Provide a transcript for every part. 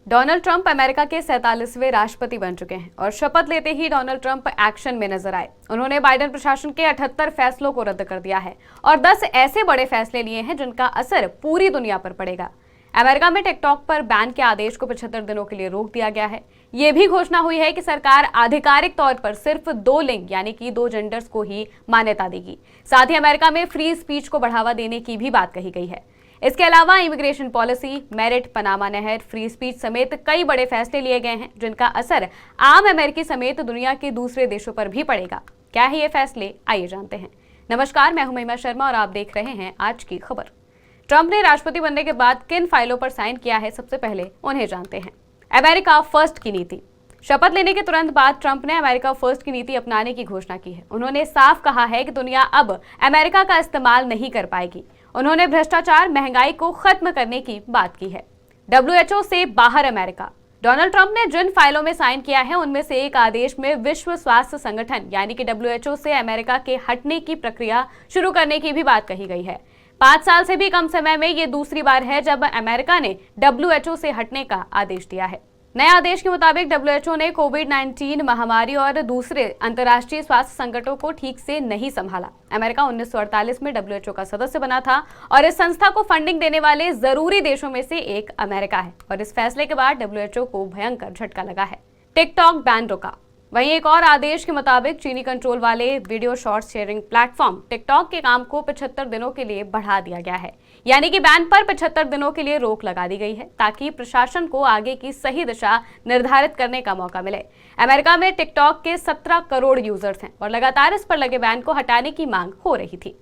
Donald Trump America के 47वें राष्ट्रपति बन चुके हैं और शपथ लेते ही डोनाल्ड ट्रंप एक्शन में नजर आए। उन्होंने बाइडेन प्रशासन के 78 फैसलों को रद्द कर दिया है और 10 ऐसे बड़े फैसले लिए हैं जिनका असर पूरी दुनिया पर पड़ेगा। अमेरिका में टिकटॉक पर बैन के आदेश को 75 दिनों के लिए रोक दिया गया है। ये भी घोषणा हुई है कि सरकार आधिकारिक तौर पर सिर्फ 2 लिंग यानी कि 2 जेंडर्स को ही मान्यता देगी। साथ ही अमेरिका में फ्री स्पीच को बढ़ावा देने की भी बात कही गई है। इसके अलावा इमिग्रेशन पॉलिसी, मेरिट, पनामा नहर, फ्री स्पीच समेत कई बड़े फैसले लिए गए हैं जिनका असर आम अमेरिकी समेत दुनिया के दूसरे देशों पर भी पड़ेगा। क्या है ये फैसले, आइए जानते हैं। नमस्कार, मैं हूं महिमा शर्मा और आप देख रहे हैं आज की खबर। ट्रंप ने राष्ट्रपति बनने के बाद किन फाइलों पर साइन किया है, सबसे पहले उन्हें जानते हैं। अमेरिका फर्स्ट की नीति। शपथ लेने के तुरंत बाद ट्रंप ने अमेरिका फर्स्ट की नीति अपनाने की घोषणा की है। उन्होंने साफ कहा है कि दुनिया अब अमेरिका का इस्तेमाल नहीं कर पाएगी। उन्होंने भ्रष्टाचार, महंगाई को खत्म करने की बात की है। WHO से बाहर अमेरिका। डोनाल्ड ट्रंप ने जिन फाइलों में साइन किया है उनमें से एक आदेश में विश्व स्वास्थ्य संगठन यानी कि WHO से अमेरिका के हटने की प्रक्रिया शुरू करने की भी बात कही गई है। 5 साल से भी कम समय में ये दूसरी बार है जब अमेरिका ने WHO से हटने का आदेश दिया है। नए आदेश के मुताबिक WHO ने कोविड-19 महामारी और दूसरे अंतर्राष्ट्रीय स्वास्थ्य संकटों को ठीक से नहीं संभाला। अमेरिका 1948 में WHO का सदस्य बना था और इस संस्था को फंडिंग देने वाले जरूरी देशों में से एक अमेरिका है और इस फैसले के बाद WHO को भयंकर झटका लगा है। टिकटॉक बैन रुका। वहीं एक और आदेश के मुताबिक चीनी कंट्रोल वाले video short sharing platform TikTok के काम को 75 दिनों के लिए बढ़ा दिया गया है, यानी कि बैन पर 75 दिनों के लिए रोक लगा दी गई है ताकि प्रशासन को आगे की सही दिशा निर्धारित करने का मौका मिले। अमेरिका में टिकटॉक के 17 करोड़ यूजर्स हैं और लगातार इस पर लगे बैन को हटाने की मांग हो रही थी।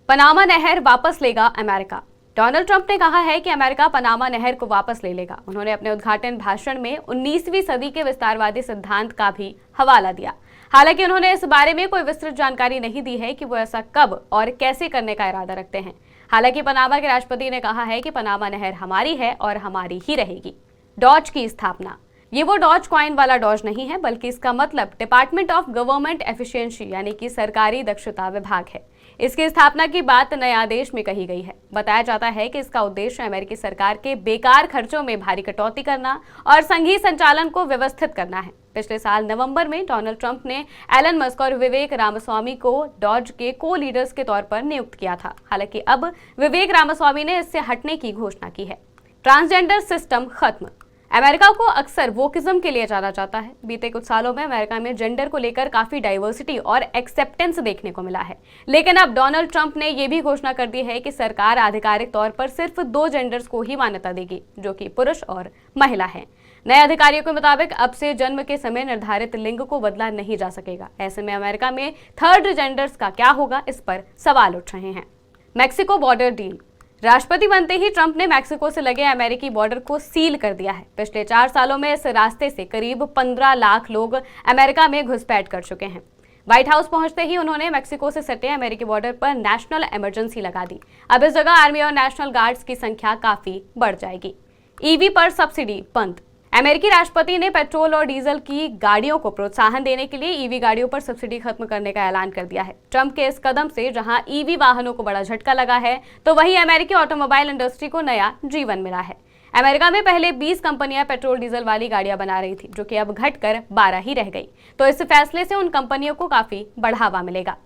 पनामा नहर वापस लेगा अमेरिका। डोनाल्ड ट्रंप ने कहा है कि अमेरिका पनामा नहर को वापस ले लेगा। उन्होंने अपने उद्घाटन भाषण में 19वीं सदी के विस्तारवादी सिद्धांत का भी हवाला दिया। हालांकि उन्होंने इस बारे में कोई विस्तृत जानकारी नहीं दी है कि वो ऐसा कब और कैसे करने का इरादा रखते हैं। हालांकि पनामा के राष्ट्रपति ने कहा है कि पनामा नहर हमारी है और हमारी ही रहेगी। डॉज की स्थापना। ये वो डॉज कॉइन वाला डॉज नहीं है, बल्कि इसका मतलब डिपार्टमेंट ऑफ गवर्नमेंट एफिशिएंसी यानी कि सरकारी दक्षता विभाग है। इसकी स्थापना की बात नए आदेश में कही गई है। बताया जाता है कि इसका उद्देश्य अमेरिकी सरकार के बेकार खर्चों में भारी कटौती करना और संघीय संचालन को व्यवस्थित करना है। पिछले साल नवंबर में डोनाल्ड ट्रंप ने एलन मस्क और विवेक रामास्वामी को डॉज के को-लीडर्स के तौर पर नियुक्त किया था। हालांकि अब विवेक रामास्वामी ने इससे हटने की घोषणा की है। ट्रांसजेंडर सिस्टम खत्म। अमेरिका को अक्सर वोकिज्म के लिए जाना जाता है। बीते कुछ सालों में अमेरिका में जेंडर को लेकर काफी डाइवर्सिटी और एक्सेप्टेंस देखने को मिला है, लेकिन अब डोनाल्ड ट्रंप ने यह भी घोषणा कर दी है कि सरकार आधिकारिक तौर पर सिर्फ 2 जेंडर्स को ही मान्यता देगी, जो कि पुरुष और महिला है। नए अधिकारियों के मुताबिक अब से जन्म के समय निर्धारित लिंग को बदला नहीं जा सकेगा। ऐसे में अमेरिका में 3rd जेंडर्स का क्या होगा, इस पर सवाल उठ रहे हैं। Mexico border deal. राष्ट्रपति बनते ही ट्रंप ने मैक्सिको से लगे अमेरिकी बॉर्डर को सील कर दिया है। पिछले 4 सालों में इस रास्ते से करीब 15 लाख लोग अमेरिका में घुसपैठ कर चुके हैं। व्हाइट हाउस पहुंचते ही उन्होंने मैक्सिको से सटे अमेरिकी बॉर्डर पर नेशनल इमरजेंसी लगा दी। अब इस जगह आर्मी और नेशनल गार्ड्स की संख्या काफी बढ़ जाएगी। ईवी पर सब्सिडी बंद। अमेरिकी राष्ट्रपति ने पेट्रोल और डीजल की गाड़ियों को प्रोत्साहन देने के लिए ईवी गाड़ियों पर सब्सिडी खत्म करने का ऐलान कर दिया है। ट्रंप के इस कदम से जहां ईवी वाहनों को बड़ा झटका लगा है, तो वहीं अमेरिकी ऑटोमोबाइल इंडस्ट्री को नया जीवन मिला है। अमेरिका में पहले 20 कंपनियां पेट्रोल डीजल वाली गाड़ियां बना रही थी, जो कि अब घटकर 12 ही रह गई। तो इस फैसले से उन कंपनियों को काफी बढ़ावा मिलेगा।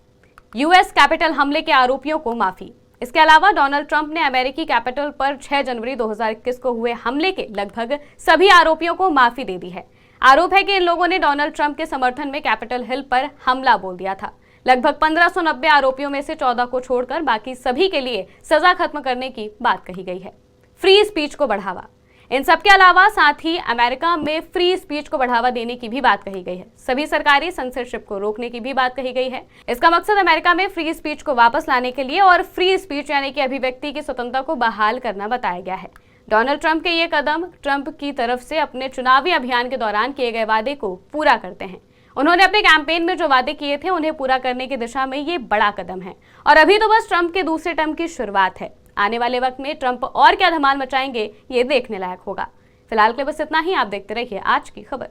यूएस कैपिटल हमले के आरोपियों को माफी। इसके अलावा डोनाल्ड ट्रंप ने अमेरिकी कैपिटल पर 6 जनवरी 2021 को हुए हमले के लगभग सभी आरोपियों को माफी दे दी है। आरोप है कि इन लोगों ने डोनाल्ड ट्रंप के समर्थन में कैपिटल हिल पर हमला बोल दिया था। लगभग 1590 आरोपियों में से 14 को छोड़कर बाकी सभी के लिए सजा खत्म करने की बात कही गई है। फ्री स्पीच को बढ़ावा। इन सब के अलावा साथ ही अमेरिका में फ्री स्पीच को बढ़ावा देने की भी बात कही गई है। सभी सरकारी सेंसरशिप को रोकने की भी बात कही गई है। इसका मकसद अमेरिका में फ्री स्पीच को वापस लाने के लिए और फ्री स्पीच यानी कि अभिव्यक्ति की स्वतंत्रता को बहाल करना बताया गया है। डोनाल्ड ट्रंप के ये कदम ट्रंप की तरफ से अपने चुनावी अभियान के दौरान किए गए वादे को पूरा करते हैं। उन्होंने अपने कैंपेन में जो वादे किए थे उन्हें पूरा करने की दिशा में ये बड़ा कदम है और अभी तो बस ट्रंप के दूसरे टर्म की शुरुआत है। आने वाले वक्त में ट्रंप और क्या धमाल मचाएंगे, ये देखने लायक होगा। फिलहाल के लिए बस इतना ही। आप देखते रहिए आज की खबर।